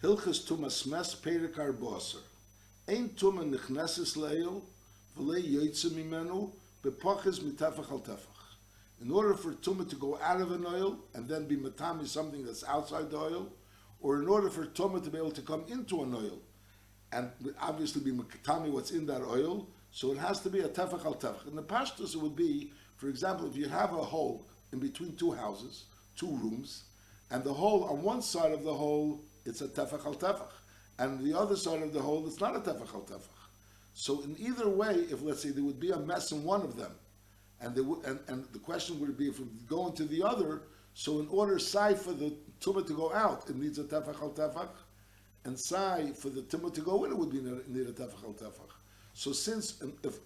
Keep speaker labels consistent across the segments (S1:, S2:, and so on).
S1: Hilchas Tumas Meis Perek Arboser. Ein Tuma Nichneses Leil, V'lei Yoytze Mimenu, Bepoches Mitefach al Tefach. In order for Tuma to go out of an oil and then be Matami, something that's outside the oil, or in order for Tuma to be able to come into an oil and obviously be Matami what's in that oil, so it has to be a Tefach al Tefach. In the Pashtus, it would be, for example, if you have a hole in between two houses, two rooms, and the hole on one side of the hole, it's a Tefach al Tefach, and the other side of the hole, it's not a Tefach al Tefach. So in either way, if let's say there would be a mess in one of them, and the question would be if we go into the other, so in order Sai for the Tumah to go out, it needs a Tefach al Tefach, and Sai for the Tumah to go in, it would need a Tefach al Tefach. So since if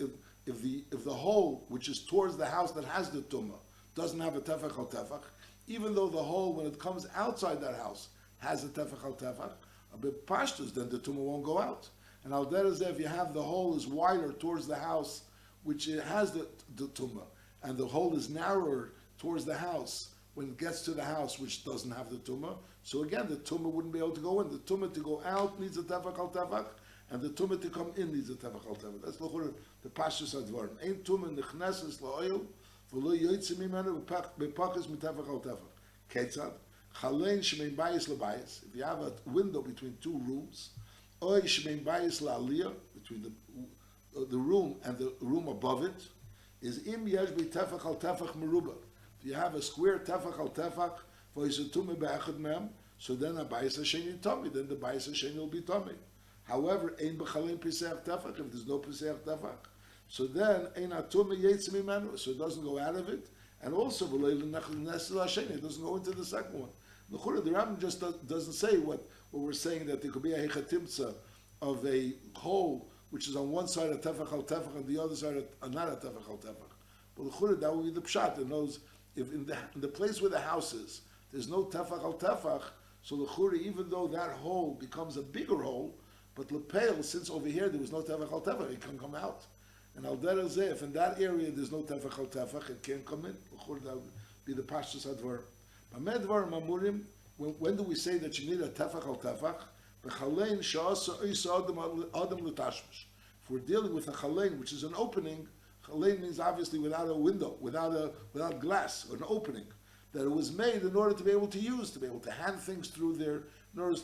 S1: the hole which is towards the house that has the Tumah doesn't have a Tefach al Tefach, even though the hole when it comes outside that house has a Tefach al Tefach, a bit pashtus, then the Tumah won't go out. And al derezeh, if you have the hole is wider towards the house, which it has the Tumah, and the hole is narrower towards the house when it gets to the house which doesn't have the Tumah, so again the Tumah wouldn't be able to go in. The Tumah to go out needs a Tefach al Tefach, and the Tumah to come in needs a Tefach al Tefach. That's the pashtus advarim. Ein Tumah nichneses la'oil, v'lo yoytze mimenu b'pachas mitefach al Tefach. Ketzad? Chalein shemein bayis lebayis. If you have a window between two rooms, oy shemein bayis la'aliyah, between the room and the room above it, is im yesh b'tefach al tefach meruba. If you have a square tefach al tefach, v'yisatumeh be'echad mem, so then a bayis hasheni tummy, then the bayis hasheni will be tummy. However, ein b'chalein piseach tefach, if there's no piseach tefach, so then ein atumeh yetz mimenu, so it doesn't go out of it, and also it doesn't go into the second one. The Rambam just doesn't say what we're saying, that there could be a hechatimtza of a hole which is on one side a tefach al tefach and the other side not a tefach al tefach. But that would be the pshat. It knows if in the place where the house is, there's no tefach al tefach, so the even though that hole becomes a bigger hole, but lepel, since over here there was no tefach al tefach, it can come out. And al derezeh, if in that area there's no tefach al tefach, it can't come in. That would be the pashtus advar. Medvar mamurim. When do we say that you need a tefach al tefach? If we're dealing with a chalein, which is an opening, chalein means obviously without a window, without glass, or an opening, that it was made in order to be able to use, to be able to hand things through there, in order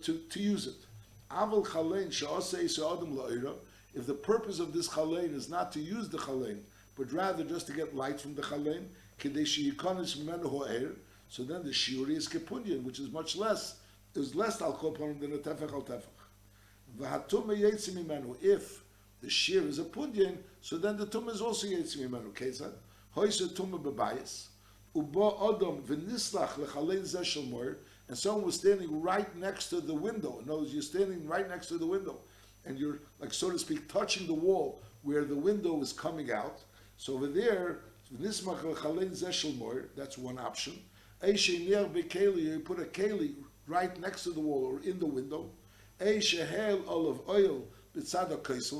S1: to use it. Aval chalein she'aseh adam la'ira. If the purpose of this chalein is not to use the chalein, but rather just to get light from the chalein, kedei sheyikonis mimenu ha'er, so then the shiuri is kepunyan, which is much less, is less al-koponim than a tefach al-tefach. V'hatumah yetzim imenu. If the shear is a punyan, so then the tumah is also yetzim imenu. Ketzad? Hoyse tumah bebayis. Ubo odom v'nislach lechalein zeh shel moed, and someone was standing right next to the window. In other words, you're standing right next to the window, and you're, like, so to speak, touching the wall where the window is coming out. So over there, v'nismach lechalein zeh shel moed, that's one option. You put a keli right next to the wall or in the window. Olive oil,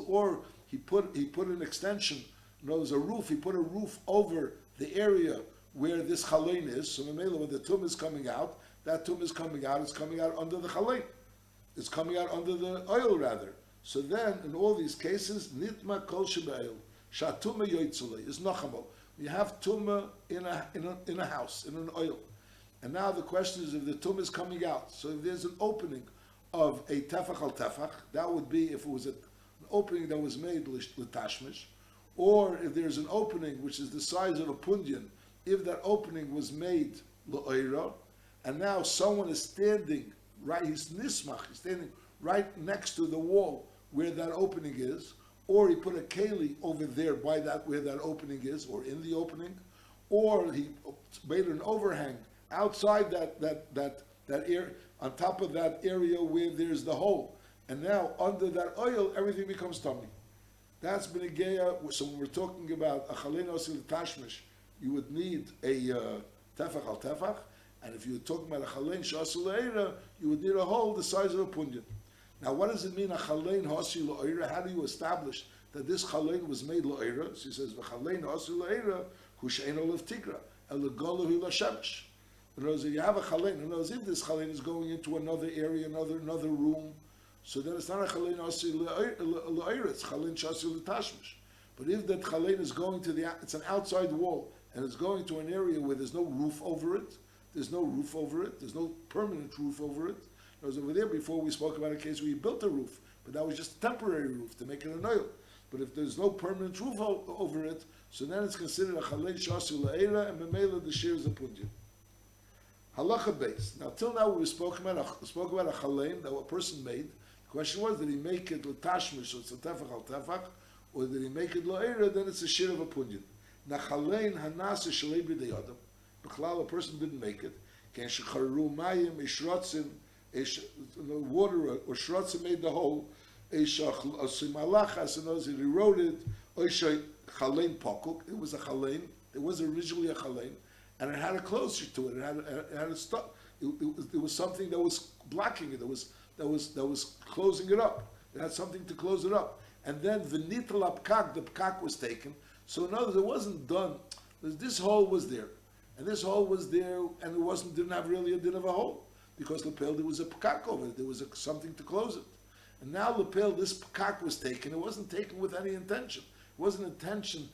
S1: or he put an extension. There's a roof. He put a roof over the area where this chalein is. So when the tum is coming out, that tum is coming out. It's coming out under the chalein. It's coming out under the oil rather. So then, in all these cases, nitma kol shebeil shatuma yoitzulei is nachamo. You have tumah in a house, in an oil. And now the question is if the tumah is coming out. So if there's an opening of a tefach al tefach, that would be if it was an opening that was made l'tashmish, or if there's an opening which is the size of a pundian, if that opening was made l'oira, and now someone is standing right, he's nismach, he's standing right next to the wall where that opening is, or he put a keli over there by that where that opening is, or in the opening, or he made an overhang outside that area, on top of that area where there's the hole, and now under that oil everything becomes tummy. That's b'negeya. So when we're talking about a chalein osil tashmish, you would need a tefach al tefach, and if you're talking about a chalein shasul le'ira, you would need a hole the size of a punyan. Now, what does it mean a chalein hasil le'ira? How do you establish that this chalein was made le'ira? So he says v'chalein hasil le'ira hu she'ein olav tikra el golahu l'shemesh. In other words, if you have a chalein, in other words, if this chalein is going into another area, another room, so then it's not a chalein asi le'oira, it's chalein shasi l'tashmish. But if that chalein is going to it's an outside wall, and it's going to an area where there's no roof over it, there's no permanent roof over it. It was over there before we spoke about a case where you built a roof, but that was just a temporary roof to make it an oil. But if there's no permanent roof over it, so then it's considered a chalein shasi le'oira, and memela the shear is a punjin. Halacha base. Now, till now we spoke about a chalein that a person made. The question was, did he make it l'tashmish, so it's a tefach al tefach, or did he make it lo'era, then it's a shir of a punyan. Now, chalein hanasa shalei b'dei adam. B'chlal, a person didn't make it. Ken shecharu mayim, ishrotzim, water, or shrotzim made the hole, malachas, and those it eroded, oishay chalein pokuk, it was a chalein, it was originally a chalein, and it had a closure to it. It had a stop. It was something that was blocking it. That was closing it up. It had something to close it up. And then v'nital apkak, the pkak was taken. So in other words, it wasn't done. This hole was there, and this hole was there, and it didn't have really a din of a hole because lepel there was a pkak over it. There was something to close it. And now lepel, this pkak was taken. It wasn't taken with any intention. It wasn't intention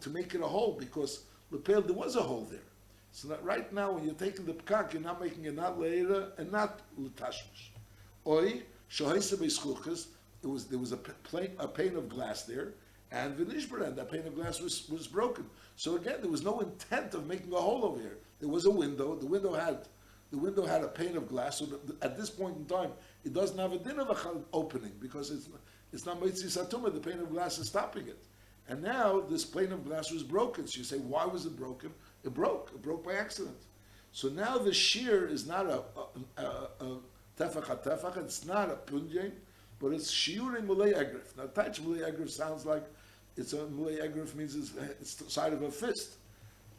S1: to make it a hole because lepel there was a hole there. So that right now, when you're taking the pkak, you're not making it not leira and not l'tashmish. Oi shohaisa beischuches. There was a pane of glass there, and v'nishbara, that pane of glass was broken. So again, there was no intent of making a hole over here. There was a window. The window had a pane of glass. So at this point in time, it doesn't have a din of a opening because it's not meitzi satuma. The pane of glass is stopping it. And now this pane of glass was broken. So you say, why was it broken? It broke. It broke by accident. So now the shear is not a tefach. It's not a punjain, but it's shiurim mulei egrif. Now, touch mulei egrif sounds like mulei egrif means it's the side of a fist.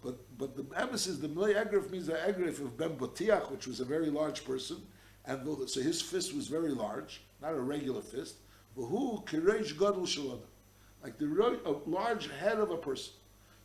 S1: But the emphasis, the mulei egrif means the egrif of Ben Botiach, which was a very large person, and so his fist was very large, not a regular fist. Who kireish gadol shalom, like a large head of a person.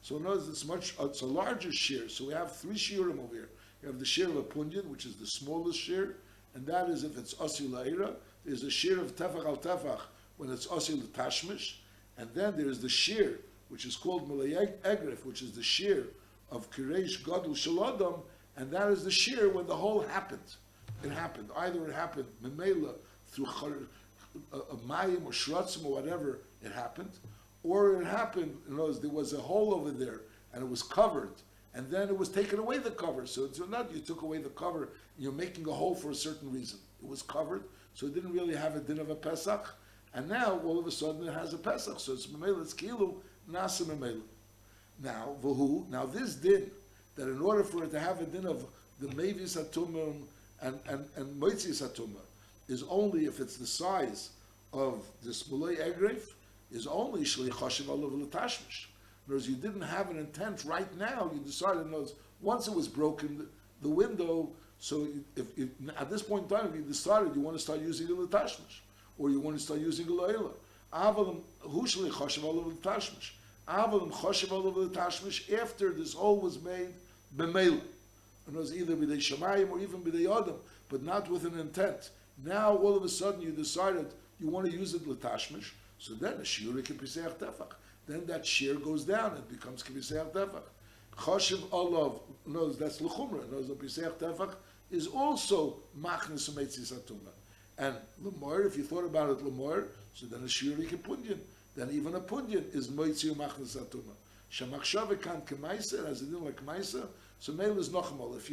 S1: So notice it's a larger shear. So we have three shiurim over here. You have the shear of a punyan, which is the smallest shear, and that is if it's asi la'ira. There's a shear of tefach al tefach when it's asi l'tashmish, and then there's the shear which is called mulei egrif, which is the shear of kireish gadol shalodam, and that is the shear when the hole happened. It happened. Either it happened memela through a mayim or shratzim or whatever it happened, or it happened, there was a hole over there and it was covered, and then it was taken away the cover. So it's not you took away the cover, you're making a hole for a certain reason. It was covered, so it didn't really have a din of a Pesach, and now all of a sudden it has a Pesach, so it's memela, it's kilu, nasa memela. Now this din, that in order for it to have a din of the mevis hatumah and moitzias hatumah, is only if it's the size of this mulei egrif, is only shli chashiv alav l'tashmish. In other words, you didn't have an intent right now. You decided, once it was broken, the window. So if at this point in time, if you decided you want to start using a l'tashmish, or you want to start using a lo'ela, avalim hu shli chashiv alav l'tashmish. Avalim chashiv alav l'tashmish after this hole was made b'meila. It was either b'dei shamayim or even b'dei adam, but not with an intent. Now all of a sudden you decided you want to use it l'tashmish. So then a shiur can piseach tefach. Then that shear goes down and becomes kipiseach tefach. Chashiv olav, that's l'chumra. The piseach tefach is also machnes u'meitzis atuma. And l'mor, if you thought about it l'mor, so then a shiur can punyan. Then even a punyan is moitzi u'machnes atuma. Shemachshava kan kemaisa, as it didn't like kemaisa, so meil is nochmal. If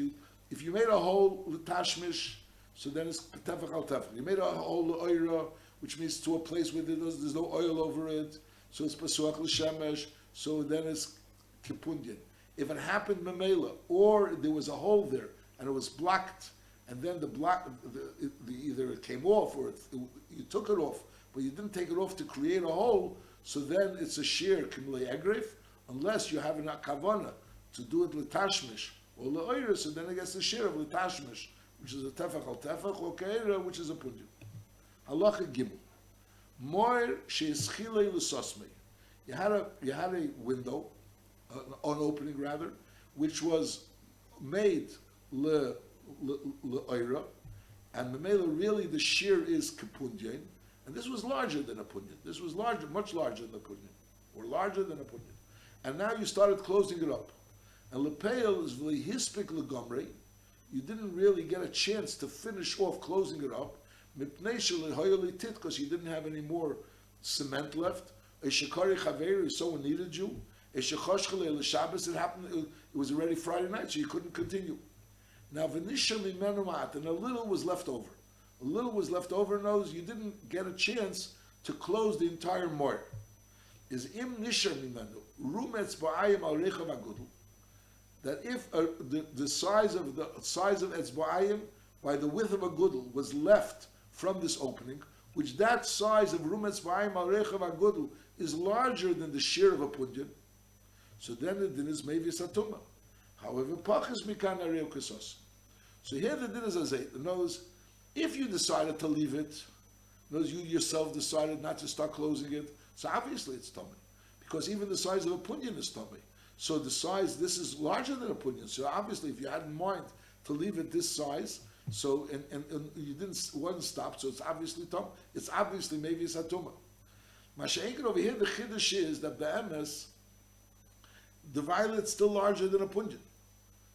S1: you made a hole l'tashmish, so then it's tefach al tefach. You made a hole l'oira, which means to a place where there's no oil over it, so it's pasuach l'shemesh, so then it's kipunyan. If it happened memela, or there was a hole there, and it was blocked, and then either it came off, or you took it off, but you didn't take it off to create a hole, so then it's a shear kimlei egrif, unless you have a kavana to do it l'tashmish, or l'oira, so then it gets the shear of l'tashmish, which is a tefach al tefach, or keira, which is a punyan. Halacha Gimel. More she'ischilei l'sosmei. You had a window, an opening rather, which was made le'oira, and Memela really the shear is kepunyan, and this was larger than a punyan. This was larger, much larger than a punyan, or larger than a punyan. And now you started closing it up. And lepeil is v'lehispik legomrei. You didn't really get a chance to finish off closing it up, because you didn't have any more cement left. A shekari chaveri, someone needed you. A shechoshchele l'Shabbos, it happened. It was already Friday night, so you couldn't continue. Now v'nishar mimenu ma'at, and a little was left over. A little was left over. Knows you didn't get a chance to close the entire moir. Is im nishar mimenu rumetz ba'ayim al rechav agudel. That if the size of etzba'ayim by the width of a gudel was left from this opening, which that size of rumetz ba'ayim al rechav agudel is larger than the shear of a punyan, so then the din is maybe satuma. However, pachis mikan areu kesos. So here the din is azay. Knows if you decided to leave it, knows you yourself decided not to start closing it, so obviously it's tummy, because even the size of a punyan is tummy. So the size, this is larger than a punyan. So obviously, if you had in mind to leave it this size, so and you wasn't stopped, so it's obviously tum. It's obviously maybe it's a tumah. Masha'inkin over here, the chiddush is that be'emes, the violet's still larger than a punyan.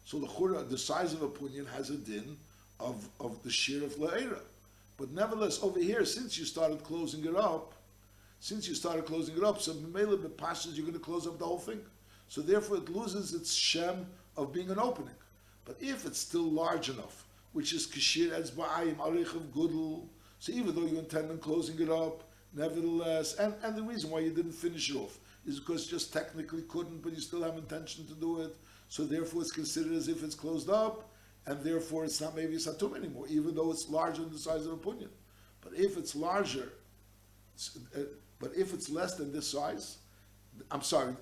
S1: So the size of a punyan has a din of the shear of la'era. But nevertheless, over here, since you started closing it up, so Mimele b'pashas, you're going to close up the whole thing. So therefore it loses its shem of being an opening. But if it's still large enough, which is kishir etzba'ayim arich of gudel, so even though you intend on closing it up, nevertheless, and the reason why you didn't finish it off is because you just technically couldn't, but you still have intention to do it, so therefore it's considered as if it's closed up, and therefore it's not maybe satum anymore, even though it's larger than the size of a punyan. But if it's larger, but if it's less than this size, I'm sorry,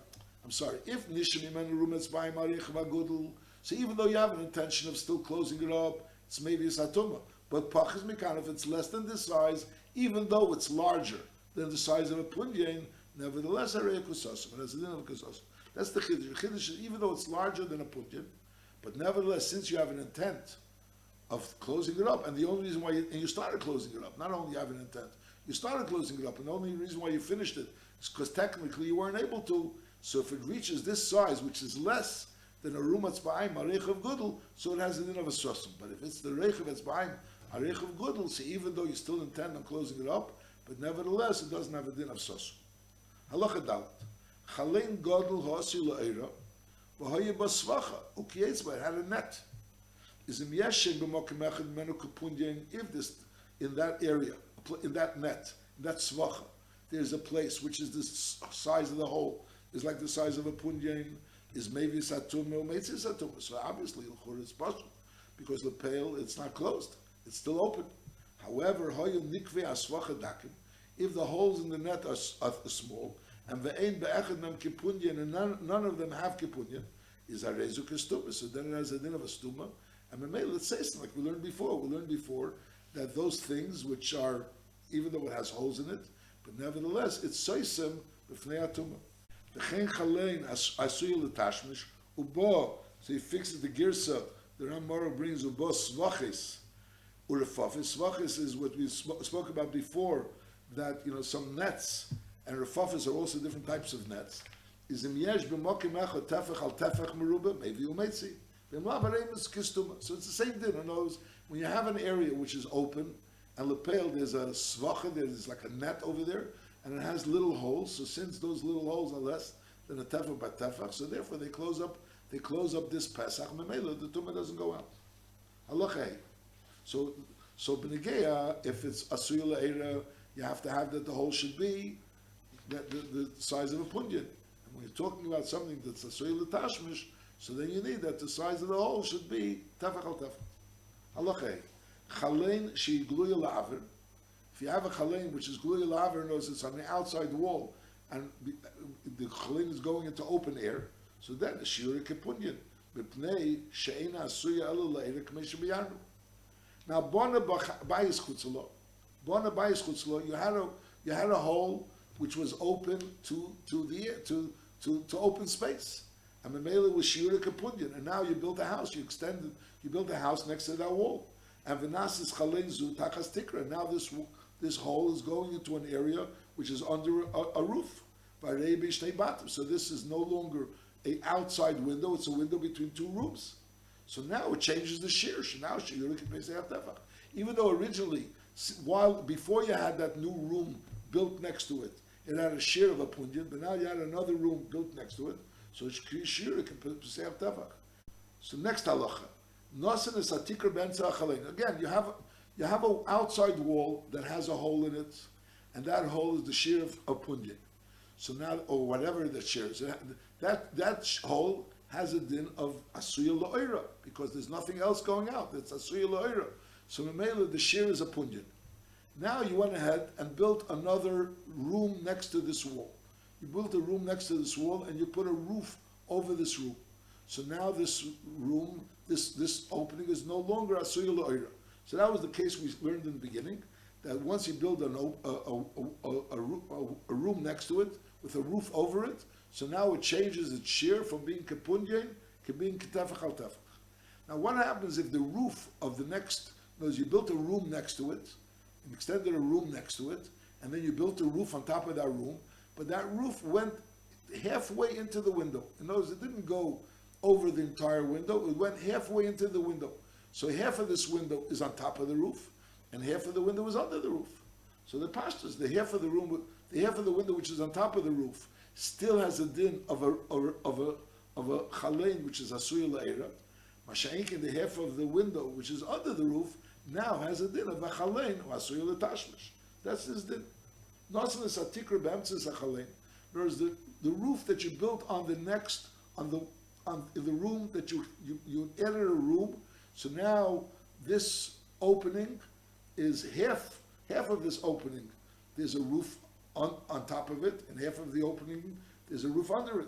S1: if nishim imenu rumetz ba'ayim arich v'agudel, so even though you have an intention of still closing it up, it's maybe a satuma. But pachis mikan, if it's less than this size, even though it's larger than the size of a punyan, nevertheless arei kusasim. That's the din of kusasim. That's the chiddush. The chiddush is even though it's larger than a punyan, but nevertheless, since you have an intent of closing it up, and the only reason why you started closing it up, not only you have an intent, you started closing it up, and the only reason why you finished it is because technically you weren't able to. So if it reaches this size, which is less than a rumatz ba'ayim arich of gudel, so it has a din of a sosum. But if it's the reichav that's ba'ayim arich of gudel, so even though you still intend on closing it up, but nevertheless it doesn't have a din of sosum. Halacha dalet. Chalein godel ha'asi la'era, v'hoye basvacha, ukiyetz it had a net. Is im yeshen b'mokim echad menu kapunyan, if this, in that area, in that net, in that svacha, there's a place which is the size of the hole, is like the size of a punyan, is maybe satum or meitzi satum. So obviously, it's possible because the pail, it's not closed, it's still open. However, if the holes in the net are small, and none of them have kipunyan, is a rezu kestuma. So then it has a din of a stuma. And let's say something like we learned before that those things which are, even though it has holes in it, but nevertheless, it's soisim b'fnei atuma. The chen chalein asuy l'tashmish ubo. So he fixes the girsa. The Ramara brings ubo svachis urefafis. Svachis is what we spoke about before. That some nets and refafis are also different types of nets. Is im yesh b'mokim echad tefach al tefach meruba maybe umetzi. So it's the same thing. In other words, when you have an area which is open and lepel, there's a svacha, there's like a net over there, and it has little holes. So since those little holes are less than a tefach by tefach, so therefore they close up this Pesach. Memela, the tumah doesn't go out. Halachei. So b'negeya, if it's asuy la'era, you have to have that the hole should be the size of a punyan. And when you're talking about something that's asuy l'tashmish, so then you need that the size of the hole should be tefach al tefach. Halachei. Chalein she gluya la'aver. If you have a chalein which is gluya la'aver, knows it's on the outside wall, and the chalein is going into open air, so then the shiur kepunyan. B'pnei she'ena asuya elu la'era k'mei shebiyanu. Now, bona bayis chutzalo. Bona bayis chutzalo. You had a hole which was open to open space. And Mamela was Shira Kapunyan. And now you built a house, you built a house next to that wall. And Venasis Chalein Zu Tachas Tikra. Now this hole is going into an area which is under a roof. So this is no longer an outside window, it's a window between two rooms. So now it changes the shir. Now Shira can pay Seyaf Tefach. Even though originally, before you had that new room built next to it, it had a shir of a punyan, but now you had another room built next to it, so Shira can pay Seyaf Tefach. So next halacha. Nosen is atikr ben tzachalein. Again, you have an outside wall that has a hole in it, and that hole is the shir of punyan. So now, or whatever the shir is, that hole has a din of asuya la'ira, because there's nothing else going out. It's asuya la'ira. So memela, the shir is a punyan. Now you went ahead and built another room next to this wall. You built a room next to this wall, and you put a roof over this room. So now this room, this opening is no longer asuya la'ira. So that was the case we learned in the beginning, that once you build a room next to it with a roof over it, so now it changes its shir from being kepunyen to being ketefach al tefach. Now what happens if the roof of the next, notice you built a room next to it, and extended a room next to it, and then you built a roof on top of that room, but that roof went halfway into the window. In other words, it didn't go over the entire window, it went halfway into the window. So half of this window is on top of the roof, and half of the window is under the roof. So the pashtus, the half of the window which is on top of the roof, still has a din of a chalein which is asuya la'ira. Masha'inkin, the half of the window which is under the roof, now has a din of a chalein or asuya l'tashmish. That's his din. Nosen is atikra b'emtzis a chalein. Whereas the roof that you built on the next, on the room that you added a room, so now this opening is half of this opening. There's a roof on top of it, and half of the opening there's a roof under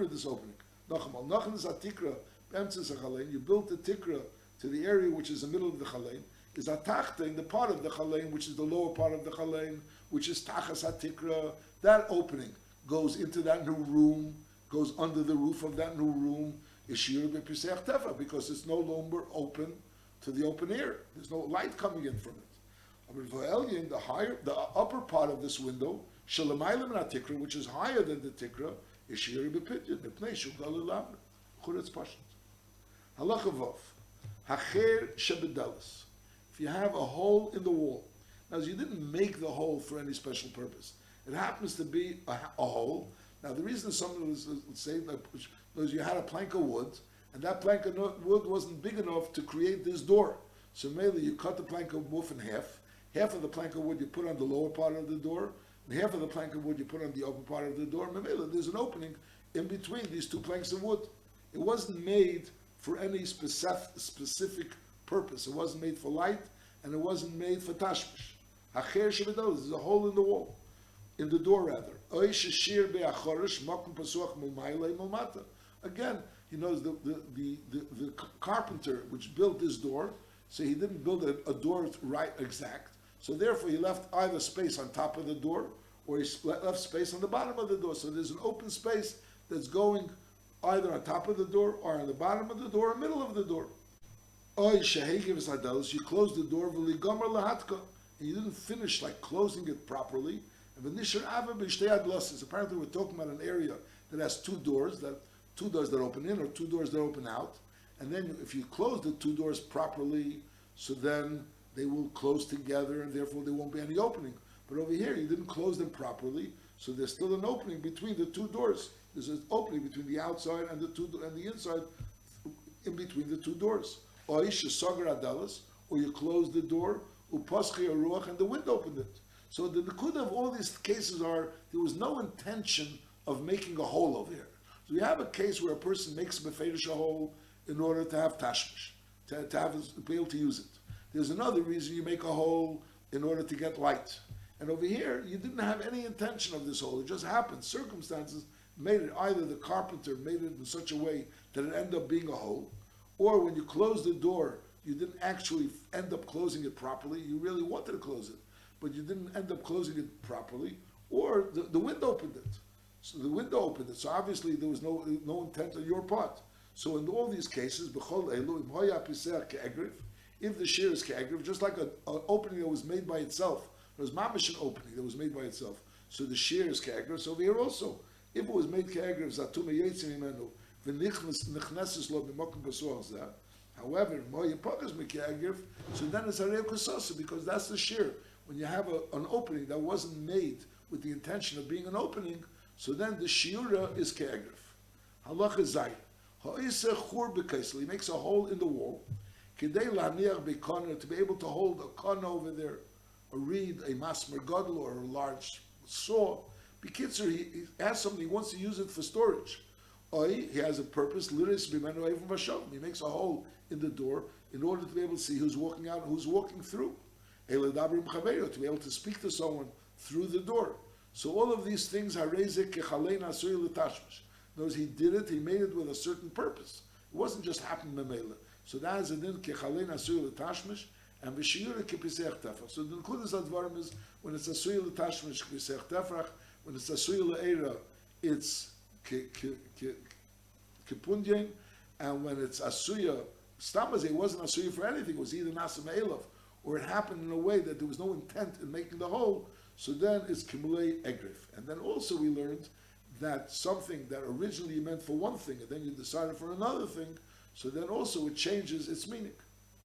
S1: this opening. Nachman is a tikra, b'emtzis a chalein. You built the tikra to the area which is the middle of the chalein. Is a tachta in the part of the chalein, which is the lower part of the chalein, which is tachas hatikra. That opening goes into that new room, goes under the roof of that new room. Ishir b'pisech tefa, because it's no longer open to the open air. There's no light coming in from it. The upper part of this window, shalamaylim tikra, which is higher than the tikra, ishir b'pidyon, b'pnei shulgal elamer. Churetz pashut. Halacha vov. Hacher shebedalas. If you have a hole in the wall, now you didn't make the hole for any special purpose. It happens to be a hole. Now the reason someone would say that was you had a plank of wood, and that plank of wood wasn't big enough to create this door. So mainly you cut the plank of wood in half. Half of the plank of wood you put on the lower part of the door, and half of the plank of wood you put on the upper part of the door. Mainly there's an opening in between these two planks of wood. It wasn't made for any specific purpose. It wasn't made for light, and it wasn't made for tashmish. Hacher shebedalas, there's a hole in the wall, in the door rather. Again, he knows the carpenter which built this door, so he didn't build a door right exact. So therefore he left either space on top of the door, or he left space on the bottom of the door. So there's an open space that's going either on top of the door, or on the bottom of the door, or middle of the door. You close the door, and you didn't finish like closing it properly. Apparently we're talking about an area that has two doors that open in or two doors that open out. And then if you close the two doors properly, so then they will close together and therefore there won't be any opening. But over here you didn't close them properly, so there's still an opening between the two doors. There's an opening between the outside and the inside, in between the two doors. Or you close the door, and the wind opened it. So the nakuda of all these cases are, there was no intention of making a hole over here. So you have a case where a person makes a befedish a hole in order to have tashmish, to be able to use it. There's another reason you make a hole in order to get light. And over here, you didn't have any intention of this hole. It just happened. Circumstances made it, either the carpenter made it in such a way that it ended up being a hole, or when you close the door, you didn't actually end up closing it properly. You really wanted to close it, but you didn't end up closing it properly, or the wind opened it. So the window opened it. So obviously there was no intent on your part. So in all these cases, if the shear is ke'egriv, just like an opening that was made by itself, it was mamish an opening that was made by itself. So the shear is ke'egriv. So here also, if it was made ke'egriv, zatuma yetzim imenu, v'nichneses lo b'mokum b'suach zeh. However, so then it's a real kusasa because that's the shear. When you have an opening that wasn't made with the intention of being an opening, so then the shiura is ke'egrif. Halacha zayin. Ha'iseh chur b'kaisel. He makes a hole in the wall. Kidei la'niach b'kana, to be able to hold a kana over there, a reed, a masmer gadol, or a large saw. B'kitzur, he has something, he wants to use it for storage. He has a purpose. Liris b'menu even v'shavim. He makes a hole in the door in order to be able to see who's walking out and who's walking through. To be able to speak to someone through the door. So all of these things are rezik kechalein asur l'tashmish. In other words, he did it, he made it with a certain purpose. It wasn't just happened memela. So that is a din kechalein asur l'tashmish and v'shiyura kepisech tefach. So the nekudas advarim is when it's asur l'tashmish kepisech tefach, when it's asur l'eira, it's kipundyen, and when it's asuya, stamaz, it wasn't asuya for anything, it was either nasa me'elav, or it happened in a way that there was no intent in making the hole, so then it's kimulei egrif. And then also we learned that something that originally you meant for one thing, and then you decided for another thing, so then also it changes its meaning.